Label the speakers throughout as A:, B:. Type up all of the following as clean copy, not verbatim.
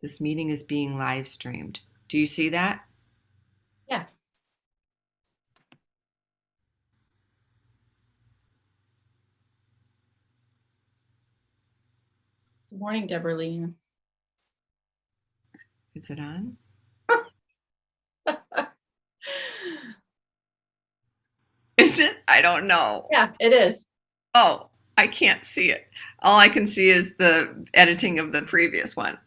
A: This meeting is being live streamed. Do you see that?
B: Yeah. Good morning, Deborah Lee.
A: Is it on? Is it? I don't know.
B: Yeah, it is.
A: Oh, I can't see it. All I can see is the editing of the previous one.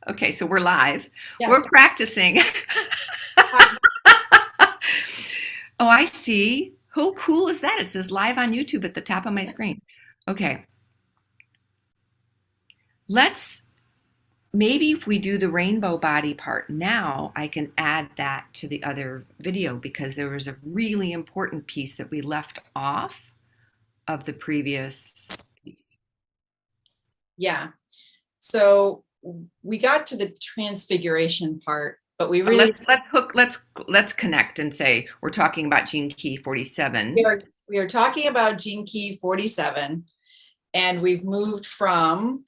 A: Okay, so we're live. We're
B: Yes.
A: practicing.
B: Hi.
A: Oh, I see. How cool is that? It says live on YouTube at the top of my screen. Okay. Let's maybe if we do the rainbow body part now, I can add that to the other video because there was a really important piece that we left off of the previous piece.
B: Yeah. So we got to the transfiguration part, but we
A: But
B: really
A: let's connect and say we're talking about gene key 47.
B: we are talking about gene key 47, and we've moved from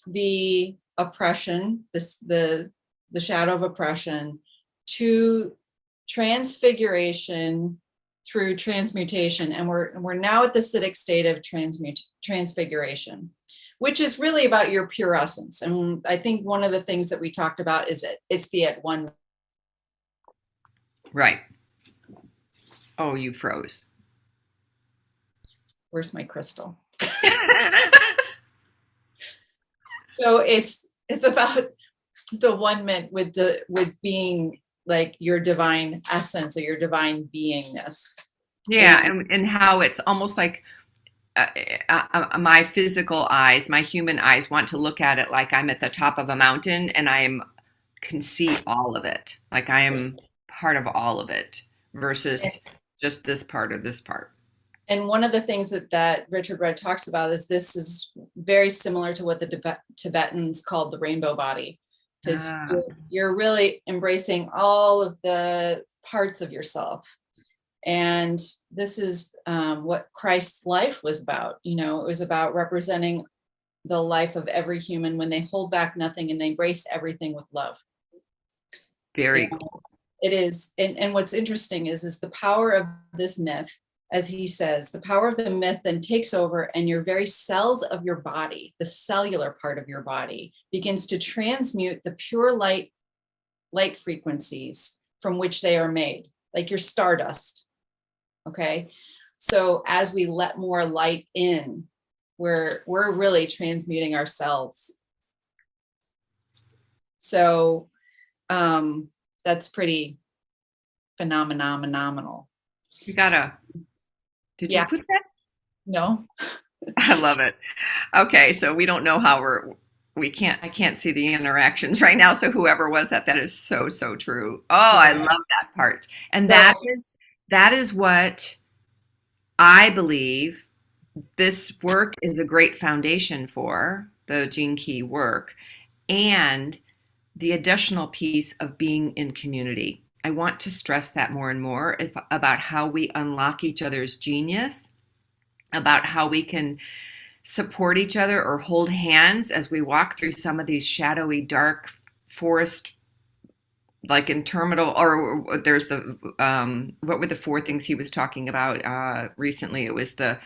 B: the oppression, the shadow of oppression, to transfiguration through transmutation, and we're now at the Siddhic state of transfiguration, which is really about your pure essence. And I think one of the things that we talked about is it's the at one.
A: Right. Oh, you froze.
B: Where's my crystal? So it's about the one meant with being like your divine essence or your divine beingness.
A: Yeah, and how it's almost like my physical eyes, my human eyes want to look at it like I'm at the top of a mountain and can see all of it. Like I am part of all of it versus just this part or this part.
B: And one of the things that Richard Rudd talks about is this is very similar to what the Tibetans called the rainbow body, because you're really embracing all of the parts of yourself. And this is what Christ's life was about. You know, it was about representing the life of every human when they hold back nothing and they embrace everything with love.
A: Very cool.
B: It is. And what's interesting is the power of this myth, as he says, the power of the myth then takes over, and your very cells of your body, the cellular part of your body, begins to transmute the pure light frequencies from which they are made, like your stardust. Okay. So as we let more light in, we're really transmuting ourselves. So that's pretty phenomenal.
A: Did you put that?
B: No.
A: I love it. Okay, so we don't know how I can't see the interactions right now. So whoever was that is so true. Oh, I love that part. And that is what I believe this work is a great foundation for, the gene key work, and the additional piece of being in community. I want to stress that more and more about how we unlock each other's genius, about how we can support each other or hold hands as we walk through some of these shadowy, dark forest, like interminable, or there's the, what were the four things he was talking about recently? It was the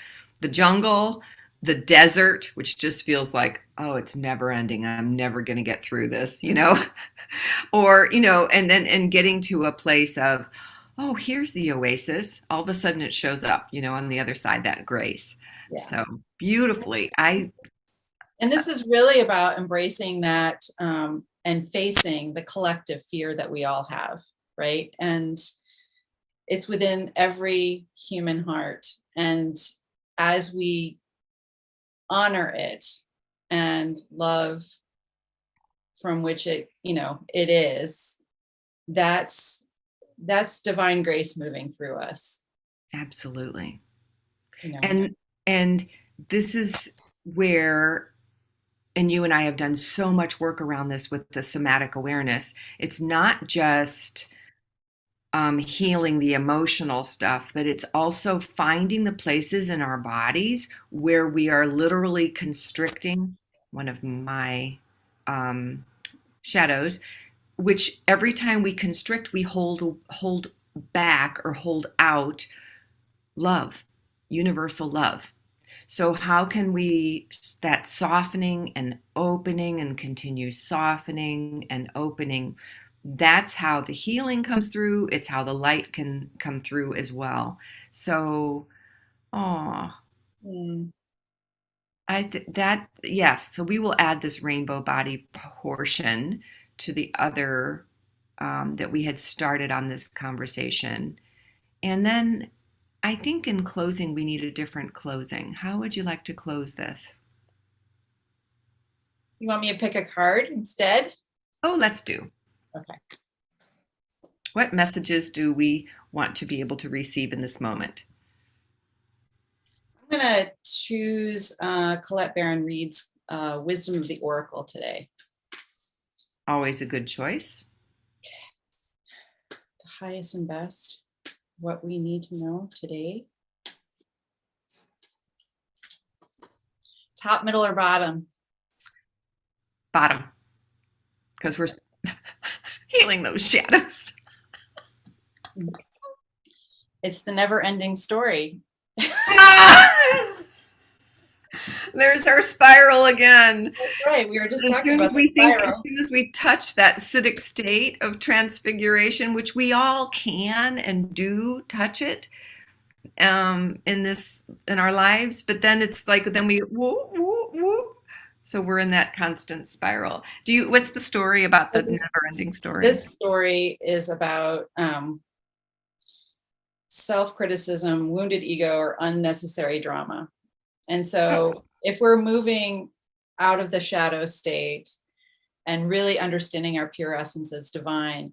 A: jungle, the desert, which just feels like, oh, it's never ending. I'm never going to get through this, or, and getting to a place of, oh, here's the oasis. All of a sudden it shows up, on the other side, that grace. Yeah. So beautifully.
B: And this is really about embracing that and facing the collective fear that we all have, right? And it's within every human heart. And as we honor it and love from which it is, that's divine grace moving through us.
A: Absolutely. And this is where, and you and I have done so much work around this with the somatic awareness. It's not just healing the emotional stuff, but it's also finding the places in our bodies where we are literally constricting. One of my shadows, which every time we constrict, we hold back or hold out love, universal love. So how can we, that softening and opening and continue softening and opening? That's how the healing comes through. It's how the light can come through as well. So, oh,
B: Mm.
A: that yes. So we will add this rainbow body portion to the other that we had started on this conversation, and then I think in closing we need a different closing. How would you like to close this?
B: You want me to pick a card instead?
A: Oh, let's do.
B: Okay.
A: What messages do we want to be able to receive in this moment?
B: I'm going to choose Colette Baron Reed's Wisdom of the Oracle today.
A: Always a good choice.
B: The highest and best, what we need to know today. Top, middle, or bottom?
A: Bottom, because we're healing those shadows.
B: It's the never-ending story.
A: There's our spiral again.
B: That's right. We were just
A: As
B: talking
A: soon
B: about
A: as we
B: the
A: think, as
B: spiral.
A: soon as we touch that Siddhic state of transfiguration, which we all can and do touch it in our lives, but then it's like then we woo, woo, woo. So we're in that constant spiral. What's the story about the never-ending story?
B: This story is about self-criticism, wounded ego, or unnecessary drama. And so if we're moving out of the shadow state and really understanding our pure essence as divine,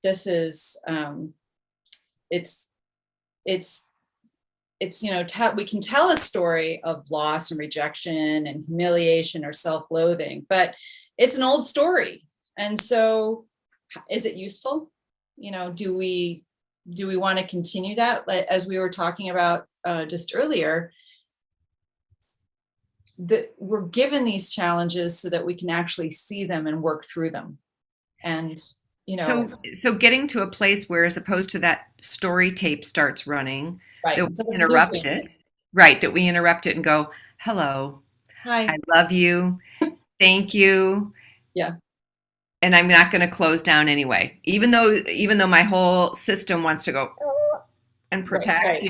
B: this is we can tell a story of loss and rejection and humiliation or self-loathing, but it's an old story. And so is it useful? Do we want to continue that? As we were talking about just earlier, we're given these challenges so that we can actually see them and work through them. And
A: so getting to a place where, as opposed to that story tape starts running,
B: right,
A: that we interrupt it, right? That we interrupt it and go, "Hello,
B: hi,
A: I love you, thank you."
B: Yeah.
A: And I'm not going to close down anyway, even though my whole system wants to go and protect,
B: right.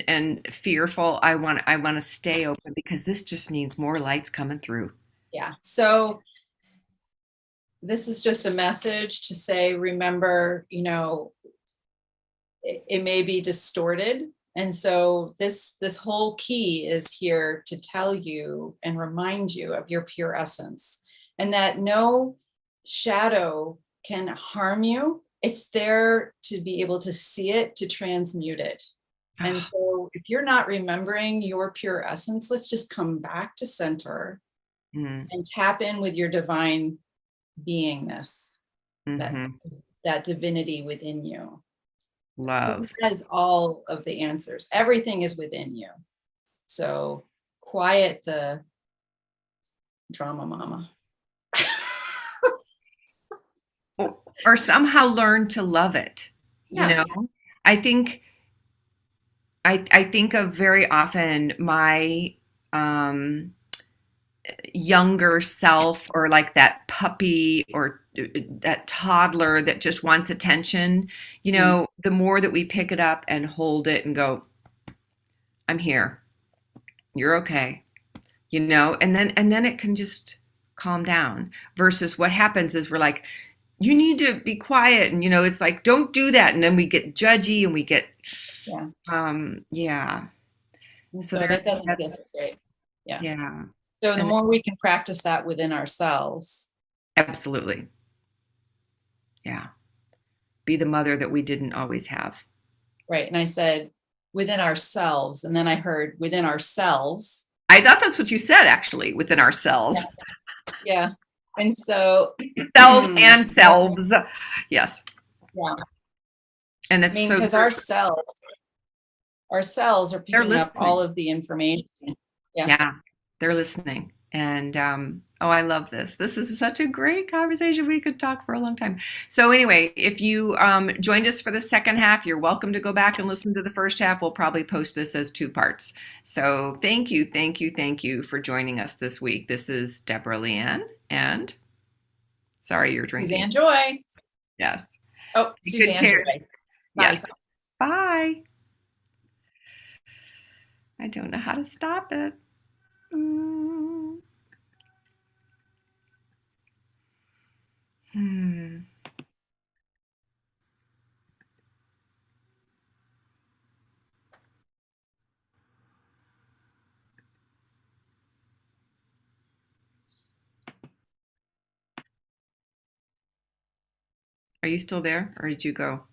A: and fearful. I want to stay open because this just means more light's coming through.
B: Yeah. So this is just a message to say, remember, it may be distorted. And so this whole key is here to tell you and remind you of your pure essence, and that no shadow can harm you. It's there to be able to see it, to transmute it. And so if you're not remembering your pure essence, let's just come back to center and tap in with your divine beingness, that divinity within you.
A: Love.
B: That is all of the answers. Everything is within you. So quiet the drama mama.
A: Or somehow learn to love it.
B: Yeah.
A: I think of very often my younger self, or like that puppy or that toddler that just wants attention. The more that we pick it up and hold it and go, "I'm here. You're okay." And then it can just calm down, versus what happens is we're like, "You need to be quiet." And, it's like, "Don't do that." And then we get judgy and we get, yeah.
B: So that doesn't feel great. Yeah.
A: Yeah.
B: So the more we can practice that within ourselves.
A: Absolutely. Yeah. Be the mother that we didn't always have.
B: Right. And I said within ourselves, and then I heard within ourselves.
A: I thought that's what you said, actually, within ourselves.
B: Yeah. And so
A: selves and selves. Yes.
B: Yeah.
A: And it's
B: because our cells are picking up all of the information.
A: Yeah. They're listening. And oh, I love this. This is such a great conversation. We could talk for a long time. So anyway, if you joined us for the second half, you're welcome to go back and listen to the first half. We'll probably post this as two parts. So thank you, thank you, thank you for joining us this week. This is Deborah Leanne, and sorry you're drinking.
B: Suzanne Joy.
A: Yes.
B: Oh,
A: Take good
B: Suzanne
A: care.
B: Joy. Bye.
A: Yes. Bye. I don't know how to stop it. Mm. Hmm. Are you still there, or did you go?